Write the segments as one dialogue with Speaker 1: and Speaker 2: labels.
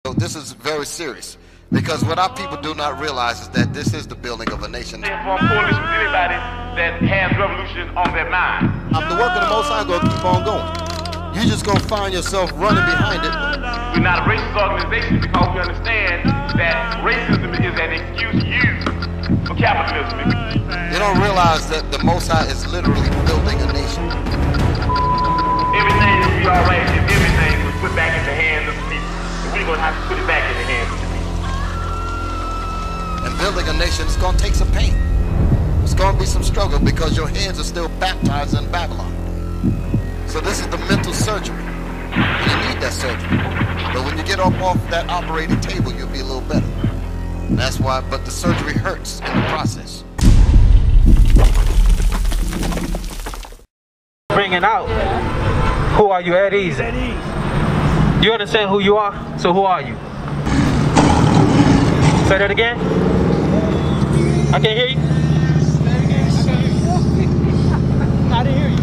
Speaker 1: So this is very serious, because what our people do not realize is that this is the building of a nation.
Speaker 2: For a coalition with anybody that has revolution on their mind.
Speaker 1: The work of the Most High gonna keep on going. You just gonna find yourself running behind it.
Speaker 2: We're not a racist organization because we understand that racism is an excuse used for capitalism.
Speaker 1: They don't realize that the Most High is literally building a nation.
Speaker 2: Everything will be alright if everything was put back in the hands of the people. And we're gonna have to put it back in the hands of the people.
Speaker 1: And building a nation is gonna take some pain. It's gonna be some struggle because your hands are still baptized in Babylon. So this is the mental surgery. And you need that surgery. But when you get off that operating table, you'll be a little better. That's why, but the surgery hurts in the process.
Speaker 3: Bringing out, who are you at ease? You understand who you are? So who are you? Say that again. I can't hear you.
Speaker 4: I didn't hear you.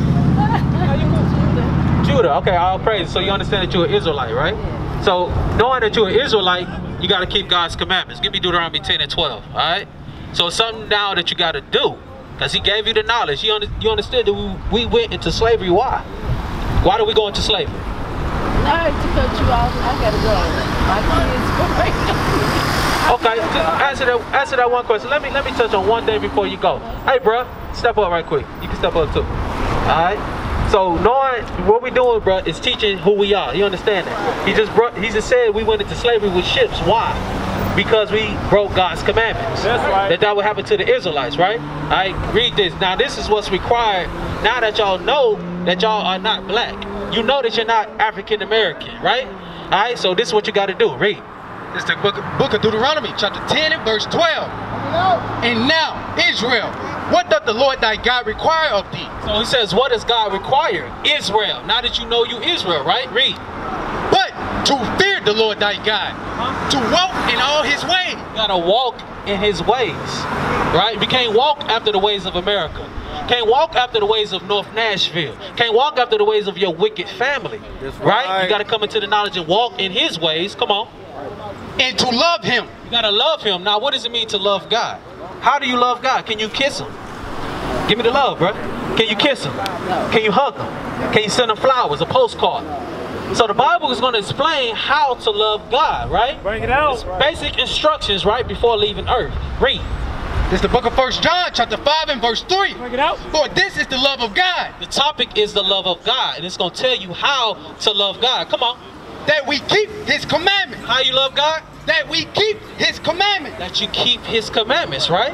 Speaker 3: Judah, okay, all praise. So you understand that you're an Israelite, right? So knowing that you're an Israelite, you got to keep God's commandments. Give me Deuteronomy 10 and 12, all right? So it's something now that you got to do, because he gave you the knowledge. You understood that we went into slavery. Why? Why did we go into slavery?
Speaker 4: No, to cut you off, I got to go. My kids.
Speaker 3: Okay, answer that one question. Let me touch on one thing before you go. Hey, bro, step up right quick. You can step up too. All right. So knowing what we're doing, bro, is teaching who we are. You understand that? He just said we went into slavery with ships. Why? Because we broke God's commandments.
Speaker 4: That's right.
Speaker 3: That would happen to the Israelites, right? I read this. Now this is what's required. Now that y'all know that y'all are not black, you know that you're not African American, right? All right. So this is what you got to do. Read.
Speaker 5: It's the book of Deuteronomy, chapter 10 and verse 12. And now, Israel, what doth the Lord thy God require of thee?
Speaker 3: So he says, what does God require? Israel. Now that you know you Israel, right? Read.
Speaker 5: But to fear the Lord thy God, to walk in all his ways.
Speaker 3: You gotta walk in his ways, right? You can't walk after the ways of America. Can't walk after the ways of North Nashville. Can't walk after the ways of your wicked family, right? You gotta come into the knowledge and walk in his ways. Come on.
Speaker 5: And to love him.
Speaker 3: You gotta love him. Now, what does it mean to love God? How do you love God? Can you kiss him? Give me the love, bro. Can you kiss him? Can you hug him? Can you send him flowers, a postcard? So the Bible is going to explain how to love God, right?
Speaker 4: Bring it out.
Speaker 3: It's basic instructions right before leaving earth. Read.
Speaker 5: This is the book of 1 John, chapter 5 and verse 3.
Speaker 4: Bring it out.
Speaker 5: For this is the love of God.
Speaker 3: The topic is the love of God, and it's going to tell you how to love God. Come on.
Speaker 5: That we keep his commandments.
Speaker 3: How you love God?
Speaker 5: That we keep his commandments.
Speaker 3: That you keep his commandments, right?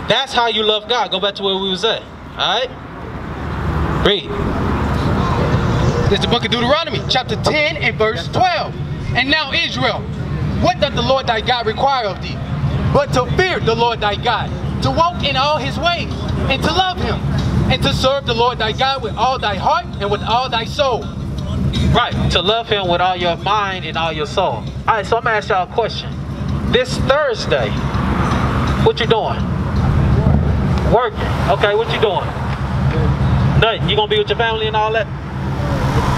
Speaker 3: That's how you love God. Go back to where we was at. All right? Read.
Speaker 5: This is the book of Deuteronomy, chapter 10 and verse 12. And now, Israel, what doth the Lord thy God require of thee? But to fear the Lord thy God, to walk in all his ways, and to love him, and to serve the Lord thy God with all thy heart and with all thy soul.
Speaker 3: Right, to love him with all your mind and all your soul. All right, so I'm gonna ask y'all a question. This Thursday, what you doing? Working. Okay, what you doing? Nothing. You gonna be with your family and all that?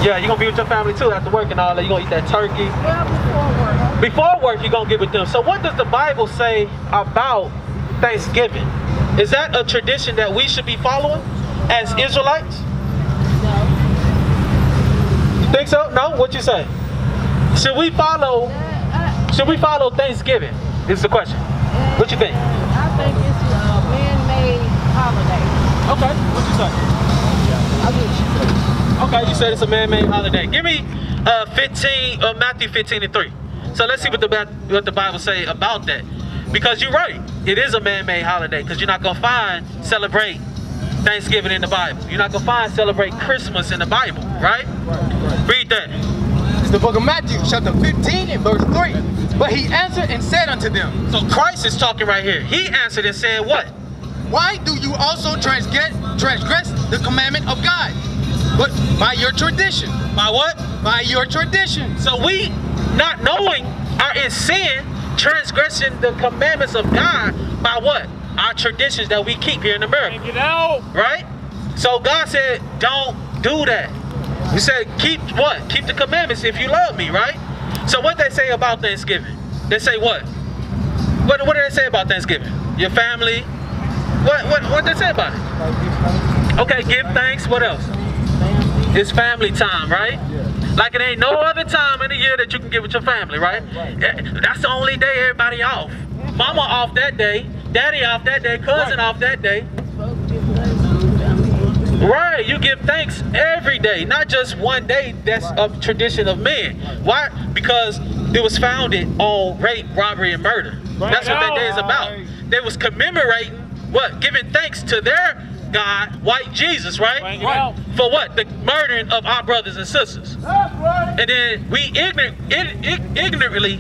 Speaker 3: Yeah, you gonna be with your family too after work and all that. You gonna eat that turkey?
Speaker 4: Well,
Speaker 3: Before work, you're gonna get with them. So what does the Bible say about Thanksgiving? Is that a tradition that we should be following as Israelites? Think so? No? What you say? Should we follow Thanksgiving? This is the question. What you think?
Speaker 4: I think it's a man-made holiday.
Speaker 3: Okay. What you say? Okay, you said it's a man-made holiday. Give me Matthew 15 and 3. So let's see what the Bible say about that. Because you're right. It is a man-made holiday, because you're not going to celebrate Thanksgiving in the Bible. You're not going to celebrate Christmas in the Bible, right? Read that.
Speaker 5: It's the book of Matthew, chapter 15 and verse 3. But he answered and said unto them.
Speaker 3: So Christ is talking right here. He answered and said what?
Speaker 5: Why do you also transgress the commandment of God? But by your tradition.
Speaker 3: By what?
Speaker 5: By your tradition.
Speaker 3: So we, not knowing, are in sin, transgressing the commandments of God by what? Our traditions that we keep here in America.
Speaker 4: Get out.
Speaker 3: Right? So God said, don't do that. He said, keep what? Keep the commandments if you love me, right? So what they say about Thanksgiving? They say what? What do they say about Thanksgiving? Your family? What they say about it? Okay, give thanks. What else? It's family time, right? Like it ain't no other time in the year that you can get with your family, right? That's the only day everybody off. Mama off that day, daddy off that day, cousin off that day. Right, you give thanks every day, not just one day. That's a tradition of men. Why? Because it was founded on rape, robbery, and murder. That's what that day is about. They was commemorating what? Giving thanks to their God, white Jesus, right? For what? The murdering of our brothers and sisters. And then we ignorantly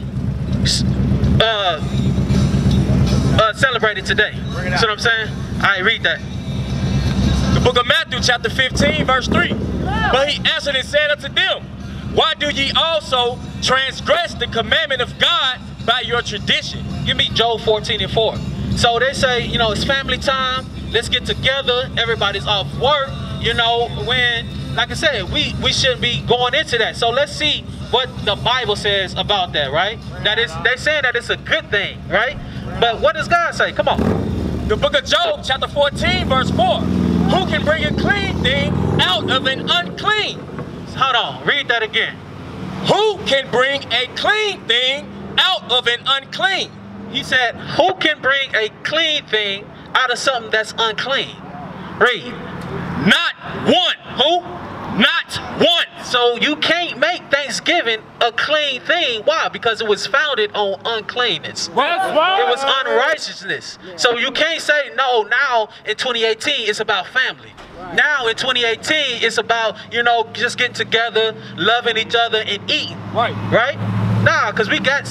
Speaker 3: celebrate it today. See what I'm saying? All right, read that.
Speaker 6: The book of Matthew, chapter 15, verse 3. But he answered and said unto them, why do ye also transgress the commandment of God by your tradition?
Speaker 3: Give me Job 14:4. So they say, you know, it's family time. Let's get together. Everybody's off work. You know, when, like I said, we shouldn't be going into that. So let's see what the Bible says about that, right? That is, they saying that it's a good thing, right? But what does God say? Come on.
Speaker 6: The book of Job, chapter 14, verse 4. Who can bring a clean thing out of an unclean?
Speaker 3: Hold on, read that again.
Speaker 6: Who can bring a clean thing out of an unclean?
Speaker 3: He said, who can bring a clean thing out of something that's unclean? Read.
Speaker 6: Not one.
Speaker 3: Who?
Speaker 6: Not one.
Speaker 3: So you can't make Thanksgiving a clean thing. Why? Because it was founded on uncleanness. It was unrighteousness. So you can't say, no, now in 2018 it's about family. Now in 2018 it's about, you know, just getting together, loving each other and eating. Right? Nah, because we got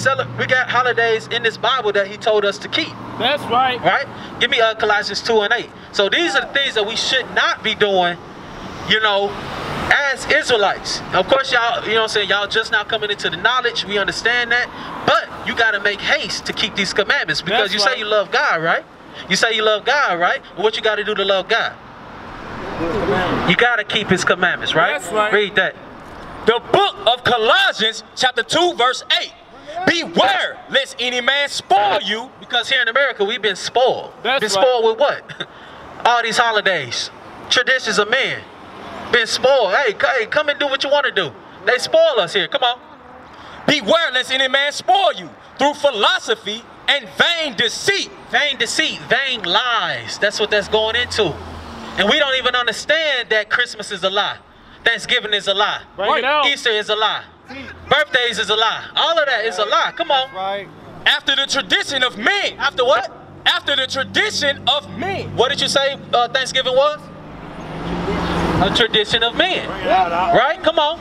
Speaker 3: holidays in this Bible that he told us to keep.
Speaker 2: That's right.
Speaker 3: Right? Give me Colossians 2:8. So these are the things that we should not be doing, you know, as Israelites. Of course, y'all, you know what I'm saying, y'all just now coming into the knowledge. We understand that. But you got to make haste to keep these commandments because you say you love God, right? You say you love God, right? What you got to do to love God? You got to keep his commandments, right?
Speaker 2: That's right.
Speaker 3: Read that.
Speaker 6: The book of Colossians, chapter 2, verse 8. Beware lest any man spoil you.
Speaker 3: Because here in America, we've been spoiled.
Speaker 2: That's
Speaker 3: spoiled with what? All these holidays. Traditions of men. Been spoiled. Hey, come and do what you want to do. They spoil us here. Come on.
Speaker 6: Beware lest any man spoil you through philosophy and vain deceit.
Speaker 3: Vain deceit, vain lies. That's what that's going into. And we don't even understand that Christmas is a lie. Thanksgiving is a lie. Easter is a lie. Birthdays is a lie. All of that is a lie. Come on.
Speaker 6: Right. After the tradition of men.
Speaker 3: After what?
Speaker 6: After the tradition of men.
Speaker 3: What did you say Thanksgiving was? A tradition of men. Right? Come on.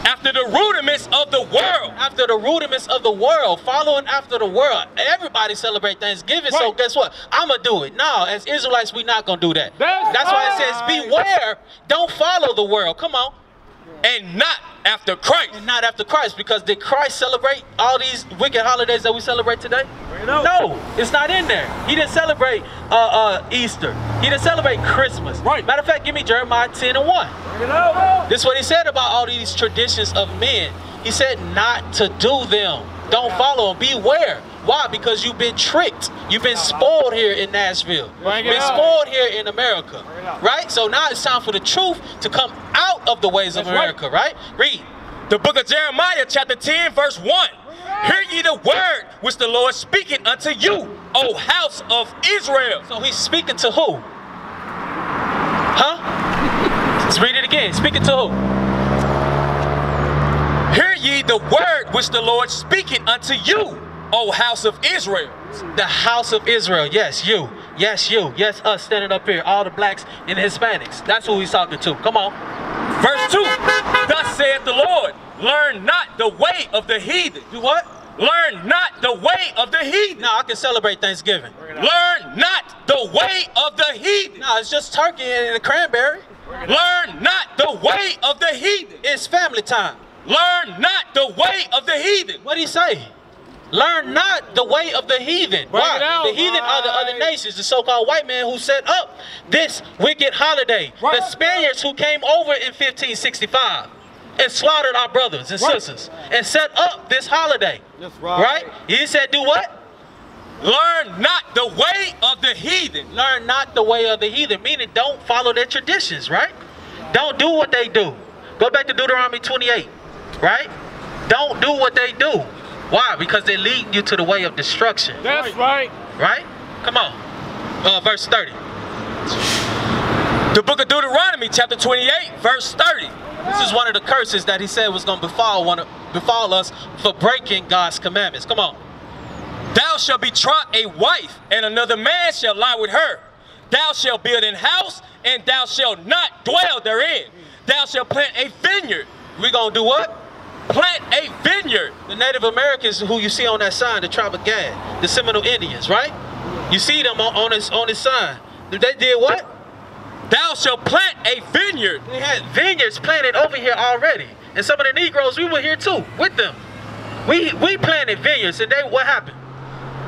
Speaker 6: After the rudiments of the world.
Speaker 3: After the rudiments of the world. Following after the world. Everybody celebrate Thanksgiving, so guess what? I'm going to do it. No, as Israelites, we're not going to do that. That's why it says, beware, don't follow the world. Come on.
Speaker 6: And not after Christ.
Speaker 3: And not after Christ, because did Christ celebrate all these wicked holidays that we celebrate today? No, it's not in there. He didn't celebrate Easter. He didn't celebrate Christmas. Matter of fact, give me Jeremiah 10:1. This is what he said about all these traditions of men. He said not to do them. Don't follow them. Beware. Why? Because you've been tricked. You've been spoiled here in Nashville. You've been spoiled here in America. Right? So now it's time for the truth to come out of the ways of America. Right? Read.
Speaker 6: The book of Jeremiah, chapter 10, verse 1. Hear ye the word which the Lord speaketh unto you, O house of Israel.
Speaker 3: So he's speaking to who? Huh? Let's read it again. Speaking to who?
Speaker 6: Hear ye the word which the Lord speaketh unto you, O house of Israel.
Speaker 3: The house of Israel. Yes, you. Yes, you. Yes, us standing up here. All the blacks and the Hispanics. That's who he's talking to. Come on.
Speaker 6: Verse 2. Thus saith the Lord, learn not the way of the heathen.
Speaker 3: Do what?
Speaker 6: Learn not the way of the heathen.
Speaker 3: No, I can celebrate Thanksgiving.
Speaker 6: Learn not the way of the heathen.
Speaker 3: No, it's just turkey and a cranberry.
Speaker 6: Learn not the way of the heathen.
Speaker 3: It's family time.
Speaker 6: Learn not the way of the heathen.
Speaker 3: What did he say? Learn not the way of the heathen. Why? The heathen are the other nations, the so-called white man who set up this wicked holiday. The Spaniards who came over in 1565. and slaughtered our brothers and sisters and set up this holiday.
Speaker 7: That's right.
Speaker 3: He said, do what?
Speaker 6: Learn not the way of the heathen.
Speaker 3: Learn not the way of the heathen, meaning don't follow their traditions, right? Don't do what they do. Go back to Deuteronomy 28, right? Don't do what they do. Why? Because they lead you to the way of destruction.
Speaker 7: That's right.
Speaker 3: Right? Come on. Verse 30.
Speaker 6: The book of Deuteronomy, chapter 28, verse 30.
Speaker 3: This is one of the curses that he said was going to befall us for breaking God's commandments. Come on.
Speaker 6: Thou shalt betroth a wife, and another man shall lie with her. Thou shalt build an house, and thou shalt not dwell therein. Thou shalt plant a vineyard.
Speaker 3: We're going to do what?
Speaker 6: Plant a vineyard.
Speaker 3: The Native Americans who you see on that sign, the tribe of Gad, the Seminole Indians, right? You see them on this sign. They did what?
Speaker 6: Thou shalt plant a vineyard.
Speaker 3: They had vineyards planted over here already. And some of the Negroes, we were here too, with them. We planted vineyards, and what happened?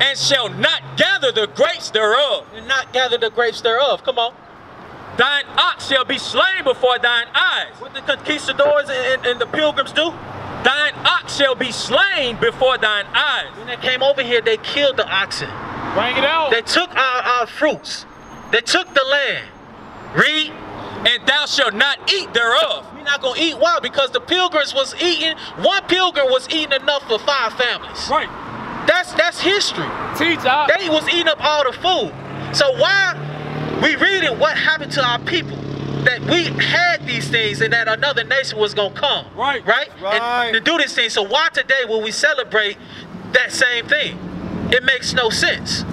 Speaker 6: And shall not gather the grapes thereof.
Speaker 3: And not gather the grapes thereof. Come on.
Speaker 6: Thine ox shall be slain before thine eyes.
Speaker 3: What the conquistadors and the pilgrims do?
Speaker 6: Thine ox shall be slain before thine eyes.
Speaker 3: When they came over here, they killed the oxen.
Speaker 7: Bring it out.
Speaker 3: They took our fruits. They took the land. Read.
Speaker 6: And thou shalt not eat thereof.
Speaker 3: We're not going to eat. Why? Because the pilgrims was eating. One pilgrim was eating enough for 5 families.
Speaker 7: Right.
Speaker 3: That's history.
Speaker 7: Teach out.
Speaker 3: They was eating up all the food. So why we reading what happened to our people? That we had these things and that another nation was going to come.
Speaker 7: Right.
Speaker 3: Right? And to do this thing. So why today will we celebrate that same thing? It makes no sense.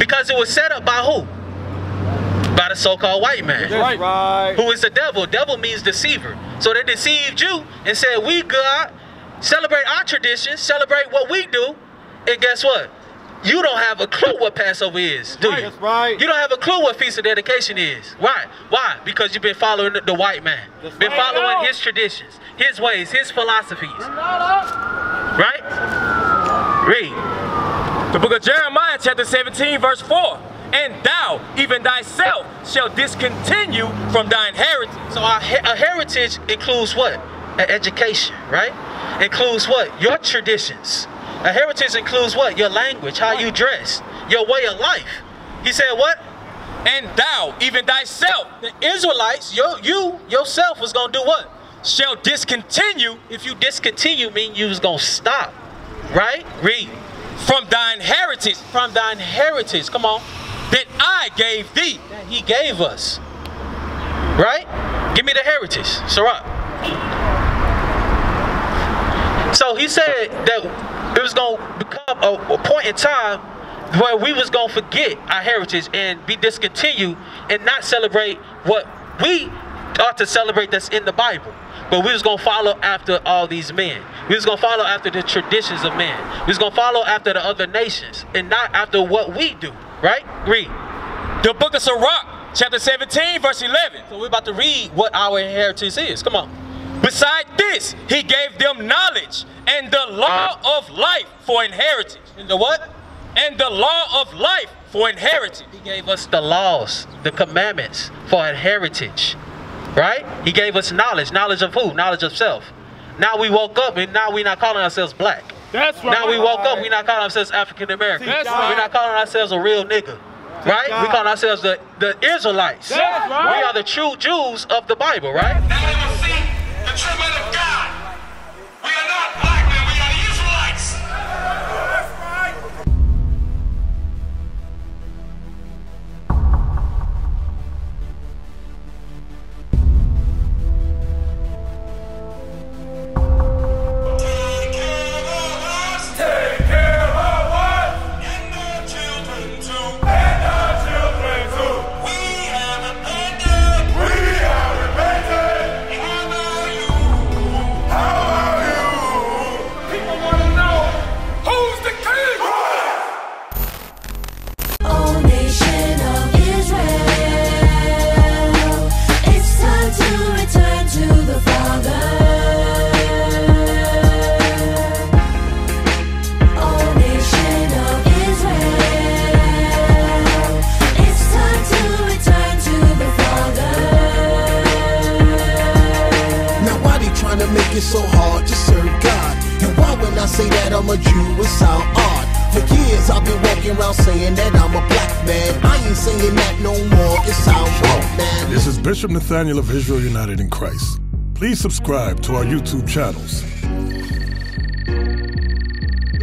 Speaker 3: Because it was set up by who? By the so-called white man.
Speaker 7: That's right.
Speaker 3: Who is the devil? Devil means deceiver. So they deceived you and said, we God, celebrate our traditions, celebrate what we do. And guess what? You don't have a clue what Passover is, do you?
Speaker 7: That's right.
Speaker 3: You don't have a clue what Feast of Dedication is. Why? Why? Because you've been following the white man. Been following his traditions, his ways, his philosophies. Right? Read.
Speaker 6: The book of Jeremiah, chapter 17, verse 4. And thou, even thyself, shall discontinue from thine heritage.
Speaker 3: So a heritage includes what? An education, right? Includes what? Your traditions. A heritage includes what? Your language, how you dress, your way of life. He said what?
Speaker 6: And thou, even thyself,
Speaker 3: the Israelites, you yourself was going to do what?
Speaker 6: Shall discontinue.
Speaker 3: If you discontinue, mean you was going to stop, right? Read.
Speaker 6: From thine heritage.
Speaker 3: From thine heritage, come on.
Speaker 6: That I gave thee.
Speaker 3: That he gave us. Right? Give me the heritage, Sirach. So he said that it was going to become a point in time where we was going to forget our heritage and be discontinued and not celebrate what we ought to celebrate that's in the Bible. But we was going to follow after all these men. We was going to follow after the traditions of men. We was going to follow after the other nations and not after what we do. Right? Read.
Speaker 6: The book of Sirach, chapter 17, verse 11.
Speaker 3: So we're about to read what our inheritance is. Come on.
Speaker 6: Beside this, he gave them knowledge and the law of life for inheritance.
Speaker 3: And the what?
Speaker 6: And the law of life for inheritance.
Speaker 3: He gave us the laws, the commandments for heritage. Right? He gave us knowledge. Knowledge of who? Knowledge of self. Now we woke up and now we're not calling ourselves black.
Speaker 7: That's right.
Speaker 3: Now we woke up, we're not calling ourselves African American.
Speaker 7: That's right.
Speaker 3: We're not calling ourselves a real nigga. Right? We call ourselves the Israelites.
Speaker 7: That's right.
Speaker 3: We are the true Jews of the Bible, right?
Speaker 8: Now they will see the treatment of God. We are not black men, we are the Israelites. That's right. Take care of us. And our children too. We have repented. Father, you
Speaker 9: years I've been walking around saying that I'm a black man. I ain't saying that no more, it sounds wrong, man.
Speaker 10: This is Bishop Nathaniel of Israel United in Christ. Please subscribe to our YouTube channels.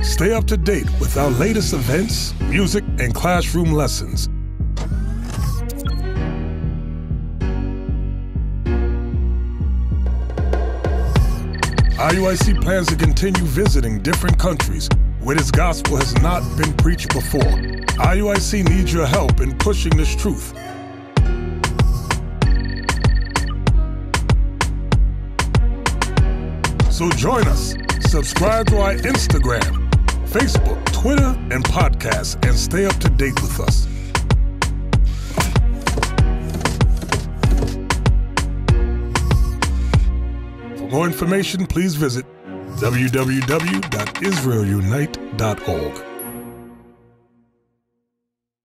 Speaker 10: Stay up to date with our latest events, music, and classroom lessons. IUIC plans to continue visiting different countries where this gospel has not been preached before. IUIC needs your help in pushing this truth. So join us. Subscribe to our Instagram, Facebook, Twitter, and podcasts, and stay up to date with us. For more information, please visit www.israelunite.org.